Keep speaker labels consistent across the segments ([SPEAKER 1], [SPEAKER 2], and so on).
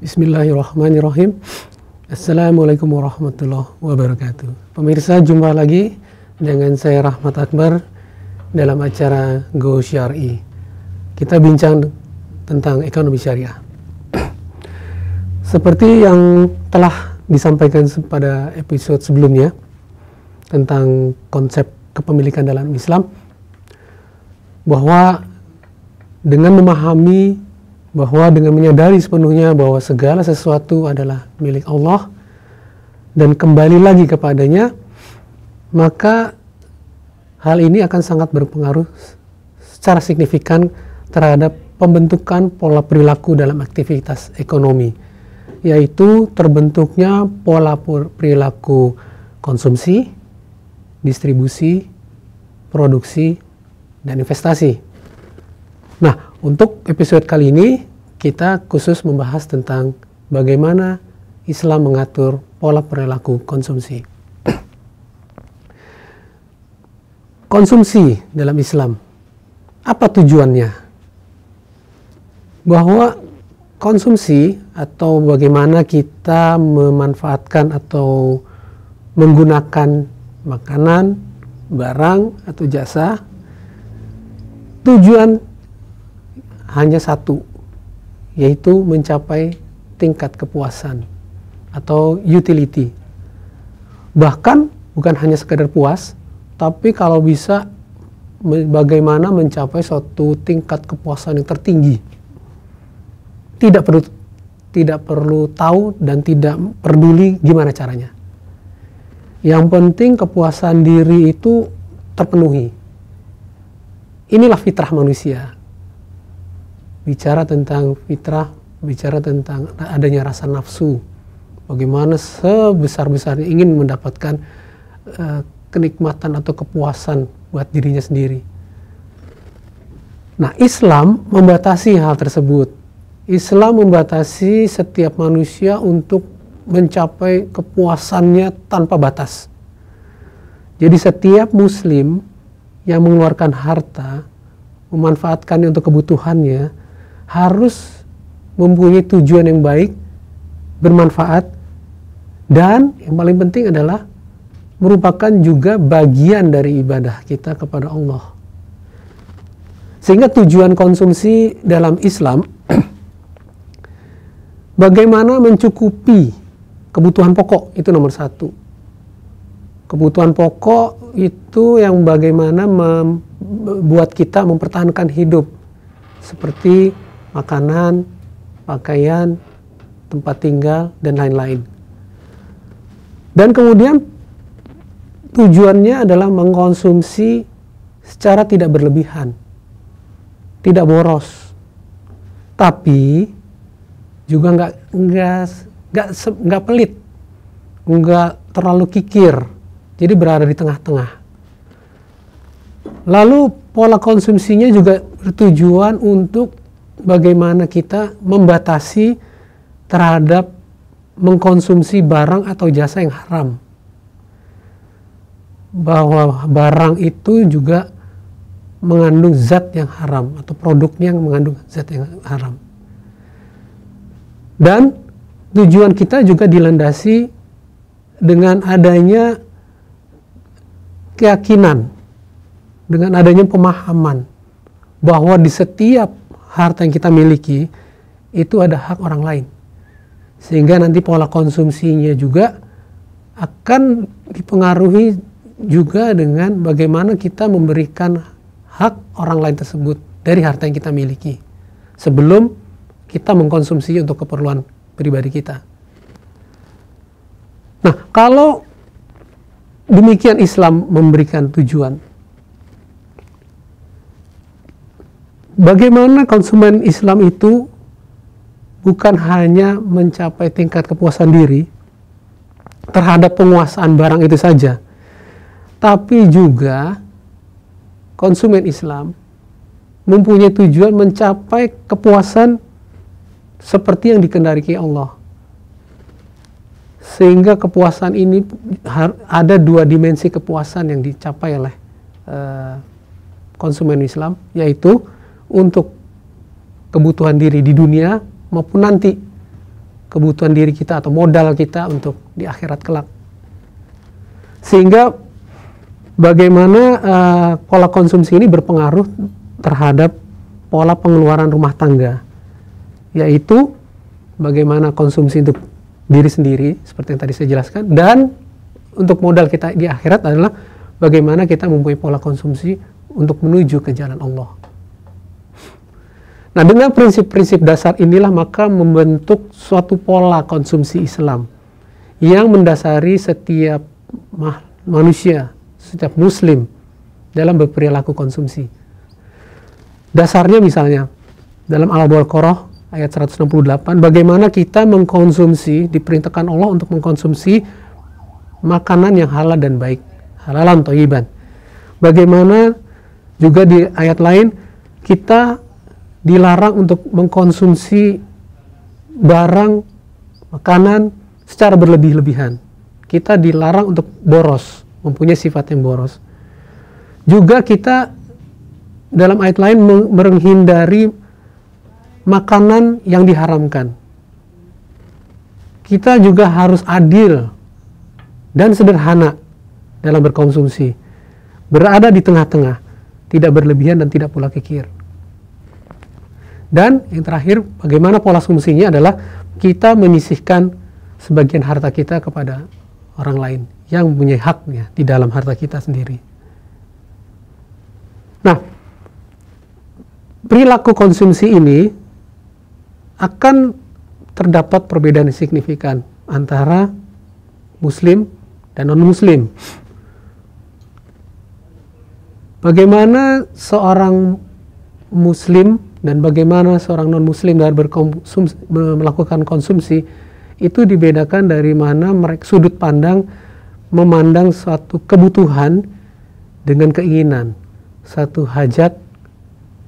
[SPEAKER 1] Bismillahirrahmanirrahim. Assalamualaikum warahmatullahi wabarakatuh. Pemirsa, jumpa lagi dengan saya Rahmat Akbar dalam acara Go Syari. Kita bincang tentang ekonomi syariah. Seperti yang telah disampaikan pada episode sebelumnya tentang konsep kepemilikan dalam Islam, bahwa dengan memahami bahwa dengan menyadari sepenuhnya bahwa segala sesuatu adalah milik Allah dan kembali lagi kepadanya, maka hal ini akan sangat berpengaruh secara signifikan terhadap pembentukan pola perilaku dalam aktivitas ekonomi, yaitu terbentuknya pola perilaku konsumsi, distribusi, produksi, dan investasi. Nah, untuk episode kali ini kita khusus membahas tentang bagaimana Islam mengatur pola perilaku konsumsi. Konsumsi dalam Islam, apa tujuannya? Bahwa konsumsi atau bagaimana kita memanfaatkan atau menggunakan makanan, barang, atau jasa, tujuan hanya satu, yaitu mencapai tingkat kepuasan atau utility. Bahkan bukan hanya sekedar puas, tapi kalau bisa bagaimana mencapai suatu tingkat kepuasan yang tertinggi. Tidak perlu tahu dan tidak peduli gimana caranya. Yang penting kepuasan diri itu terpenuhi. Inilah fitrah manusia. Bicara tentang fitrah, bicara tentang adanya rasa nafsu, bagaimana sebesar-besarnya ingin mendapatkan kenikmatan atau kepuasan buat dirinya sendiri. Nah, Islam membatasi hal tersebut. Islam membatasi setiap manusia untuk mencapai kepuasannya tanpa batas. Jadi setiap muslim yang mengeluarkan harta, memanfaatkannya untuk kebutuhannya, harus mempunyai tujuan yang baik, bermanfaat, dan yang paling penting adalah merupakan juga bagian dari ibadah kita kepada Allah. Sehingga tujuan konsumsi dalam Islam bagaimana mencukupi kebutuhan pokok, itu nomor satu. Kebutuhan pokok itu yang bagaimana membuat kita mempertahankan hidup, seperti makanan, pakaian, tempat tinggal, dan lain-lain. Dan kemudian tujuannya adalah mengkonsumsi secara tidak berlebihan, tidak boros, tapi juga nggak pelit, nggak terlalu kikir, jadi berada di tengah-tengah. Lalu pola konsumsinya juga bertujuan untuk bagaimana kita membatasi terhadap mengkonsumsi barang atau jasa yang haram. Bahwa barang itu juga mengandung zat yang haram atau produknya yang mengandung zat yang haram. Dan tujuan kita juga dilandasi dengan adanya keyakinan, dengan adanya pemahaman bahwa di setiap harta yang kita miliki itu ada hak orang lain, sehingga nanti pola konsumsinya juga akan dipengaruhi juga dengan bagaimana kita memberikan hak orang lain tersebut dari harta yang kita miliki sebelum kita mengkonsumsi untuk keperluan pribadi kita. Nah, kalau demikian Islam memberikan tujuan, bagaimana konsumen Islam itu bukan hanya mencapai tingkat kepuasan diri terhadap penguasaan barang itu saja, tapi juga konsumen Islam mempunyai tujuan mencapai kepuasan seperti yang dikehendaki Allah. Sehingga kepuasan ini ada dua dimensi kepuasan yang dicapai oleh konsumen Islam, yaitu untuk kebutuhan diri di dunia maupun nanti kebutuhan diri kita atau modal kita untuk di akhirat kelak. Sehingga bagaimana pola konsumsi ini berpengaruh terhadap pola pengeluaran rumah tangga, yaitu bagaimana konsumsi untuk diri sendiri seperti yang tadi saya jelaskan, dan untuk modal kita di akhirat adalah bagaimana kita mempunyai pola konsumsi untuk menuju ke jalan Allah. Nah, dengan prinsip-prinsip dasar inilah maka membentuk suatu pola konsumsi Islam yang mendasari setiap manusia, setiap muslim dalam berperilaku konsumsi. Dasarnya misalnya dalam Al-Baqarah ayat 168, bagaimana kita mengkonsumsi, diperintahkan Allah untuk mengkonsumsi makanan yang halal dan baik, halalan thayyiban. Bagaimana juga di ayat lain kita dilarang untuk mengkonsumsi barang makanan secara berlebih-lebihan. Kita dilarang untuk boros, mempunyai sifat yang boros. Juga kita dalam ayat lain menghindari makanan yang diharamkan. Kita juga harus adil dan sederhana dalam berkonsumsi, berada di tengah-tengah, tidak berlebihan dan tidak pula kikir. Dan yang terakhir, bagaimana pola konsumsinya adalah kita menyisihkan sebagian harta kita kepada orang lain yang mempunyai haknya di dalam harta kita sendiri. Nah, perilaku konsumsi ini akan terdapat perbedaan yang signifikan antara muslim dan non-muslim. Bagaimana seorang muslim dan bagaimana seorang non-muslim dalam melakukan konsumsi itu dibedakan dari mana mereka sudut pandang memandang suatu kebutuhan dengan keinginan, satu hajat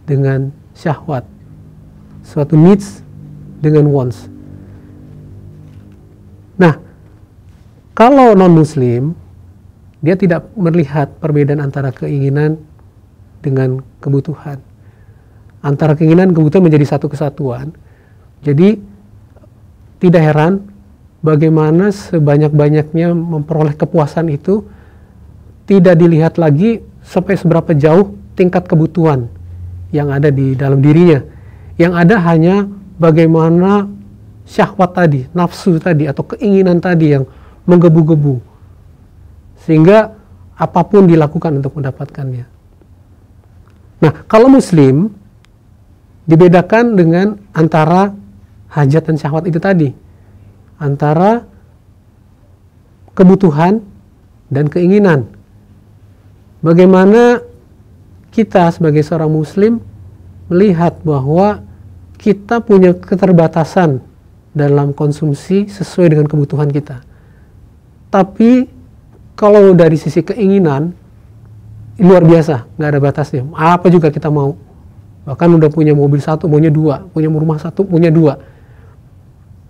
[SPEAKER 1] dengan syahwat, suatu needs dengan wants. Nah, kalau non-muslim, dia tidak melihat perbedaan antara keinginan dengan kebutuhan. Antara keinginan dan kebutuhan menjadi satu kesatuan. Jadi, tidak heran bagaimana sebanyak-banyaknya memperoleh kepuasan itu tidak dilihat lagi sampai seberapa jauh tingkat kebutuhan yang ada di dalam dirinya. Yang ada hanya bagaimana syahwat tadi, nafsu tadi, atau keinginan tadi yang menggebu-gebu. Sehingga apapun dilakukan untuk mendapatkannya. Nah, kalau muslim, dibedakan dengan antara hajat dan syahwat itu tadi. Antara kebutuhan dan keinginan. Bagaimana kita sebagai seorang muslim melihat bahwa kita punya keterbatasan dalam konsumsi sesuai dengan kebutuhan kita. Tapi kalau dari sisi keinginan luar biasa, nggak ada batasnya. Apa juga kita mau. Bahkan udah punya mobil satu, punya dua, punya rumah satu, punya dua.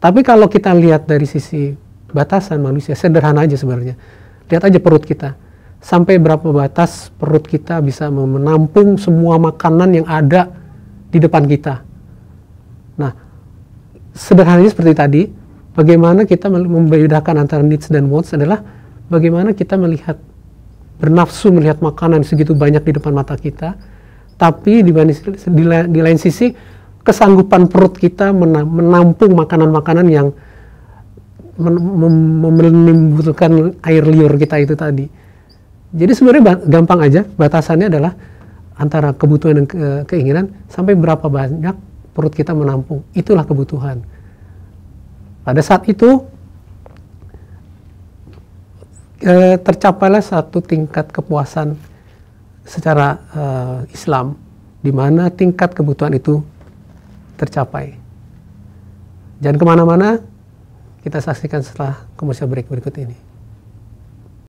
[SPEAKER 1] Tapi kalau kita lihat dari sisi batasan manusia, sederhana aja sebenarnya. Lihat aja perut kita. Sampai berapa batas perut kita bisa menampung semua makanan yang ada di depan kita. Nah, sederhananya seperti tadi, bagaimana kita membedakan antara needs dan wants adalah bagaimana kita melihat, bernafsu melihat makanan segitu banyak di depan mata kita, tapi di lain sisi kesanggupan perut kita menampung makanan-makanan yang menimbulkan air liur kita itu tadi. Jadi sebenarnya gampang aja, batasannya adalah antara kebutuhan dan keinginan sampai berapa banyak perut kita menampung. Itulah kebutuhan. Pada saat itu tercapailah satu tingkat kepuasan secara Islam, di mana tingkat kebutuhan itu tercapai. Jangan kemana-mana, kita saksikan setelah komersial break berikut ini.